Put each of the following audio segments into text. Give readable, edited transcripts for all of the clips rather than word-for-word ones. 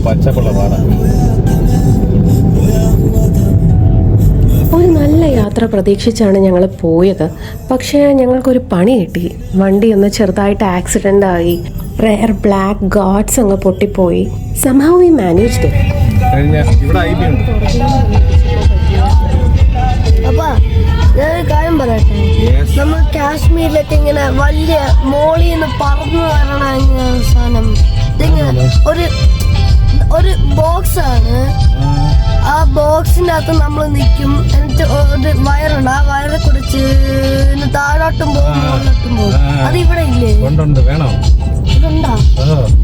പച്ചപ്പുള്ള പാടാണ്. ഒരു നല്ല യാത്ര പ്രതീക്ഷിച്ചാണ് ഞങ്ങൾ പോയത്. പക്ഷേ ഞങ്ങൾക്കൊരു പണി കിട്ടി. വണ്ടി ഒന്ന് ചെറുതായിട്ട് ആക്സിഡൻ്റ് ആയി. റെയർ ബ്ലാക്ക് ഗോഡ്സ് അങ്ങ് പൊട്ടിപ്പോയി. somehow we managed it. അപ്പൊ ഞാനൊരു കാര്യം പറയട്ടെ, നമ്മൾ കാശ്മീരിലൊക്കെ ഇങ്ങനെ വലിയ മോളിന്ന് പറന്നു വരണ സാധനം ഇതിങ്ങനെ ഒരു ബോക്സ് ആണ്. ആ ബോക്സിന്റെ അകത്ത് നമ്മൾ നിൽക്കും. എന്നിട്ട് ഒരു വയറുണ്ട്. ആ വയറെ കുറിച്ച് താഴോട്ടും പോകും മുകളിലോട്ടും പോകും. അത് ഇവിടെ ഇല്ലേ? ഇതുണ്ടോ?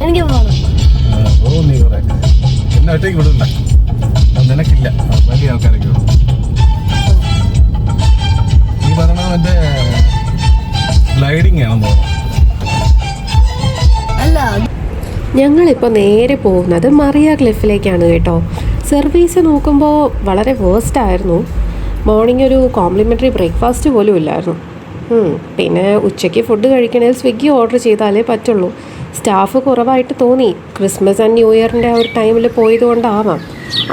എനിക്ക് വേണം. നിനക്കില്ല, വലിയ ആൾക്കാരൊക്കെ ഈ പറഞ്ഞ മറ്റേ ഗ്ലൈഡിങ് ആണെന്ന് തോന്നുന്നു. അല്ല, ഞങ്ങളിപ്പോൾ നേരെ പോകുന്നത് മറിയ ക്ലിഫിലേക്കാണ് കേട്ടോ. സർവീസ് നോക്കുമ്പോൾ വളരെ വേസ്റ്റ് ആയിരുന്നു. മോർണിംഗ് ഒരു കോംപ്ലിമെൻ്ററി ബ്രേക്ക്ഫാസ്റ്റ് പോലും ഇല്ലായിരുന്നു. പിന്നെ ഉച്ചയ്ക്ക് ഫുഡ് കഴിക്കണമെങ്കിൽ സ്വിഗ്ഗി ഓർഡർ ചെയ്താലേ പറ്റുള്ളൂ. സ്റ്റാഫ് കുറവായിട്ട് തോന്നി. ക്രിസ്മസ് ആൻഡ് ന്യൂ ഇയറിൻ്റെ ആ ഒരു ടൈമിൽ പോയതുകൊണ്ടാവാം.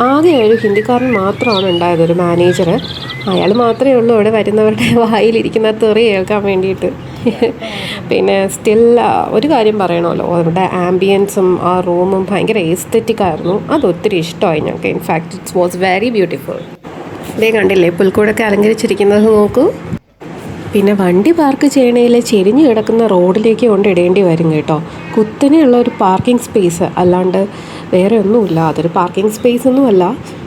ആകെ ഒരു ഹിന്ദിക്കാരൻ മാത്രമാണ് ഉണ്ടായത്, ഒരു മാനേജർ. അയാൾ മാത്രമേ ഉള്ളൂ ഇവിടെ വരുന്നവരുടെ വായിലിരിക്കുന്ന തെറി കേൾക്കാൻ വേണ്ടിയിട്ട്. പിന്നെ സ്റ്റിൽ ഒരു കാര്യം പറയണമല്ലോ, അവരുടെ ആംബിയൻസും ആ റൂമും ഭയങ്കര എസ്തെറ്റിക് ആയിരുന്നു. അതൊത്തിരി ഇഷ്ടമായി ഞങ്ങൾക്ക്. In fact it's was very beautiful. ഇതേ കണ്ടില്ലേ പുൽക്കൂടൊക്കെ അലങ്കരിച്ചിരിക്കുന്നത് നോക്കൂ. പിന്നെ വണ്ടി പാർക്ക് ചെയ്യണേൽ ചെരിഞ്ഞ് കിടക്കുന്ന റോഡിലേക്ക് കൊണ്ടിടേണ്ടി വരും കേട്ടോ. കുത്തനെയുള്ള ഒരു പാർക്കിംഗ് സ്പേസ് അല്ലാണ്ട് വേറെ ഒന്നുമില്ല. അതൊരു പാർക്കിംഗ് സ്പേസ് ഒന്നുമല്ല,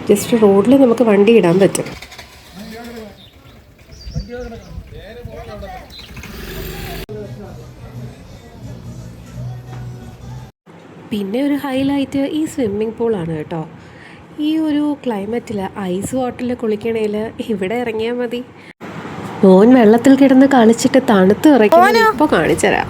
ജസ്റ്റ് റോഡിൽ നമുക്ക് വണ്ടി ഇടാൻ പറ്റും. പിന്നെ ഒരു ഹൈലൈറ്റ് ഈ സ്വിമ്മിംഗ് പൂളാണ് കേട്ടോ. ഈ ഒരു ക്ലൈമറ്റിൽ ഐസ് വാട്ടറിൽ കുളിക്കണേൽ ഇവിടെ ഇറങ്ങിയാൽ മതി. മോൻ വെള്ളത്തിൽ കിടന്ന് കളിച്ചിട്ട് തണുത്ത് ഇറങ്ങി ഇപ്പോൾ കാണിച്ചുതരാം.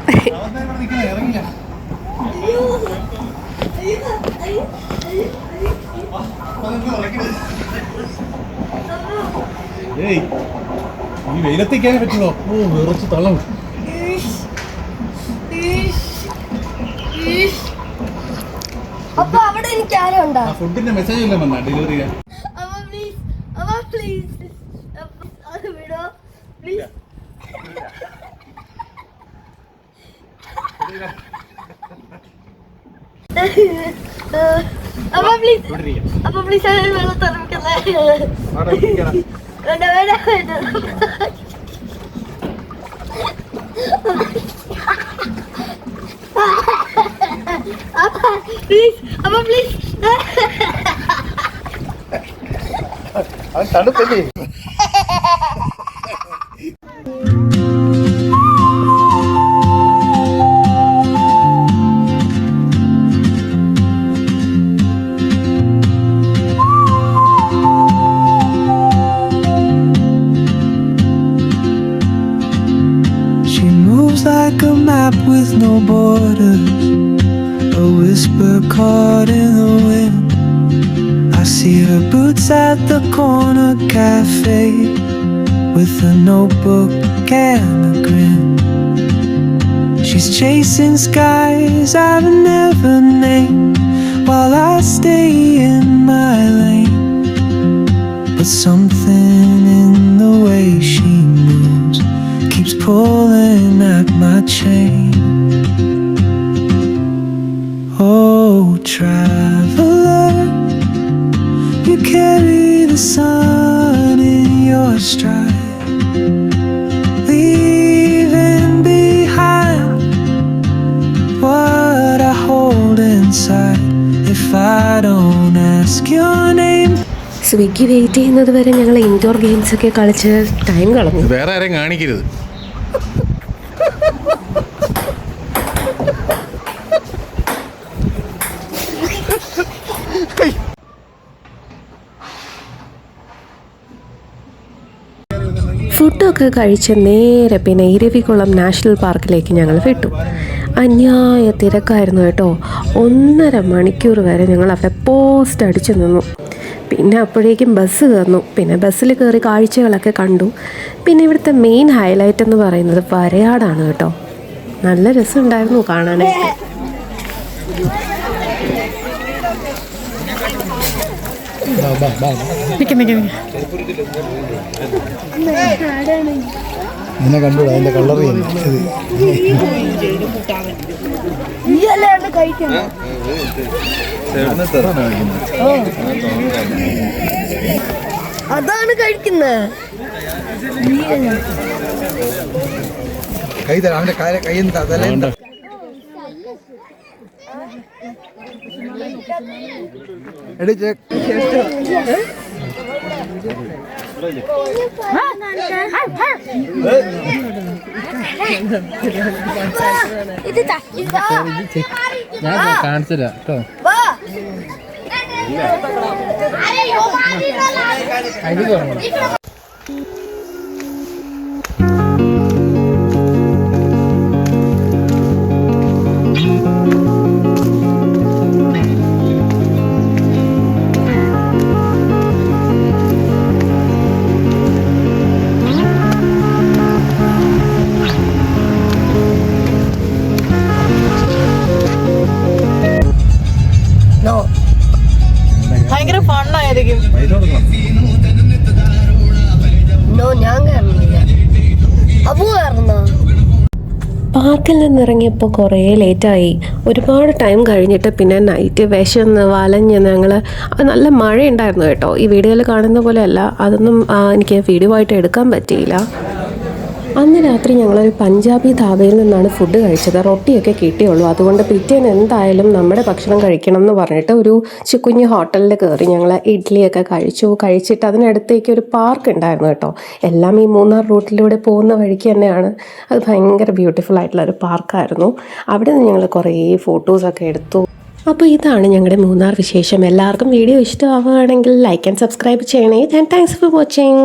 ഈ വെയിലത്തേക്കാൻ പറ്റുമോ? വിറച്ച് തള്ളം. അപ്പൊ അവിടെ എനിക്ക് ആരും ഉണ്ടോ? ഫുഡിന്റെ മെസ്സേജ് ഇല്ല വന്നാ ഡെലിവറി ചെയ്യാൻ. തണുപ്പല്ലേ? Like a map with no borders, a whisper caught in the wind. I see her boots at the corner cafe with a notebook and a grin. She's chasing skies I've never named while I stay in my lane. But something in the way she moves keeps pulling at my chain. Oh, traveler, you carry the sun in your stride, leaving behind what I hold inside. If I don't ask your name. Swiggy wait ചെയ്യുന്നത് വരെ ഞങ്ങൾ indoor games ഒക്കെ കളിച്ച് time കളഞ്ഞു. വേറെ ആരെയും കാണിക്കരുത്. ഫുഡൊക്കെ കഴിച്ച് നേരെ പിന്നെ ഇരവികുളം നാഷണൽ പാർക്കിലേക്ക് ഞങ്ങൾ വിട്ടു. അന്യായ തിരക്കായിരുന്നു കേട്ടോ. 1.5 മണിക്കൂർ വരെ ഞങ്ങൾ അവിടെ പോസ്റ്റ് അടിച്ചു നിന്നു. പിന്നെ അപ്പോഴേക്കും ബസ് കയറുന്നു. പിന്നെ ബസ്സിൽ കയറി കാഴ്ചകളൊക്കെ കണ്ടു. പിന്നെ ഇവിടുത്തെ മെയിൻ ഹൈലൈറ്റ് എന്ന് പറയുന്നത് വരയാടാണ് കേട്ടോ. നല്ല രസമുണ്ടായിരുന്നു കാണാനായിട്ട്. എന്നെ കണ്ടുകൂടാ അതിന്റെ കളർ ഈ അല്ലാണ്ട് കഴിക്കണം. അതാണ് കഴിക്കുന്നത്. കൈ തരാം അവന്റെ കൈ എന്താ അതല്ല ഞാൻ കാണിച്ചില്ല കേട്ടോ. ഭയങ്കര ഫണ്ണായിരിക്കും. ഞാൻ കയറുന്നില്ല. അപ്പു കയറുന്നോ? പാർക്കിൽ നിന്നിറങ്ങിയപ്പോൾ കുറേ ലേറ്റായി. ഒരുപാട് ടൈം കഴിഞ്ഞിട്ട് പിന്നെ നൈറ്റ് വിശന്ന് വലഞ്ഞ് ഞങ്ങൾ നല്ല മഴയുണ്ടായിരുന്നു കേട്ടോ. ഈ വീഡിയോയിൽ കാണുന്ന പോലെയല്ല, അതൊന്നും എനിക്ക് വീഡിയോ ആയിട്ട് എടുക്കാൻ പറ്റിയില്ല. അന്ന് രാത്രി ഞങ്ങളൊരു പഞ്ചാബി ധാബയിൽ നിന്നാണ് ഫുഡ് കഴിച്ചത്. റൊട്ടിയൊക്കെ കിട്ടിയുള്ളൂ. അതുകൊണ്ട് പിറ്റേന്ന് എന്തായാലും നമ്മുടെ ഭക്ഷണം കഴിക്കണം എന്ന് പറഞ്ഞിട്ട് ഒരു കുഞ്ഞു ഹോട്ടലിൽ കയറി ഞങ്ങൾ ഇഡ്ഡലിയൊക്കെ കഴിച്ചിട്ട് അതിനടുത്തേക്ക് ഒരു പാർക്ക് ഉണ്ടായിരുന്നു കേട്ടോ. എല്ലാം ഈ മൂന്നാർ റൂട്ടിലൂടെ പോകുന്ന വഴിക്ക് തന്നെയാണ്. അത് ഭയങ്കര ബ്യൂട്ടിഫുൾ ആയിട്ടുള്ള ഒരു പാർക്കായിരുന്നു. അവിടെ നിന്ന് ഞങ്ങൾ കുറേ ഫോട്ടോസൊക്കെ എടുത്തു. അപ്പോൾ ഇതാണ് ഞങ്ങളുടെ മൂന്നാർ വിശേഷം. എല്ലാവർക്കും വീഡിയോ ഇഷ്ടമാവുകയാണെങ്കിൽ ലൈക്ക് ആൻഡ് സബ്സ്ക്രൈബ് ചെയ്യണേ. Thanks for watching.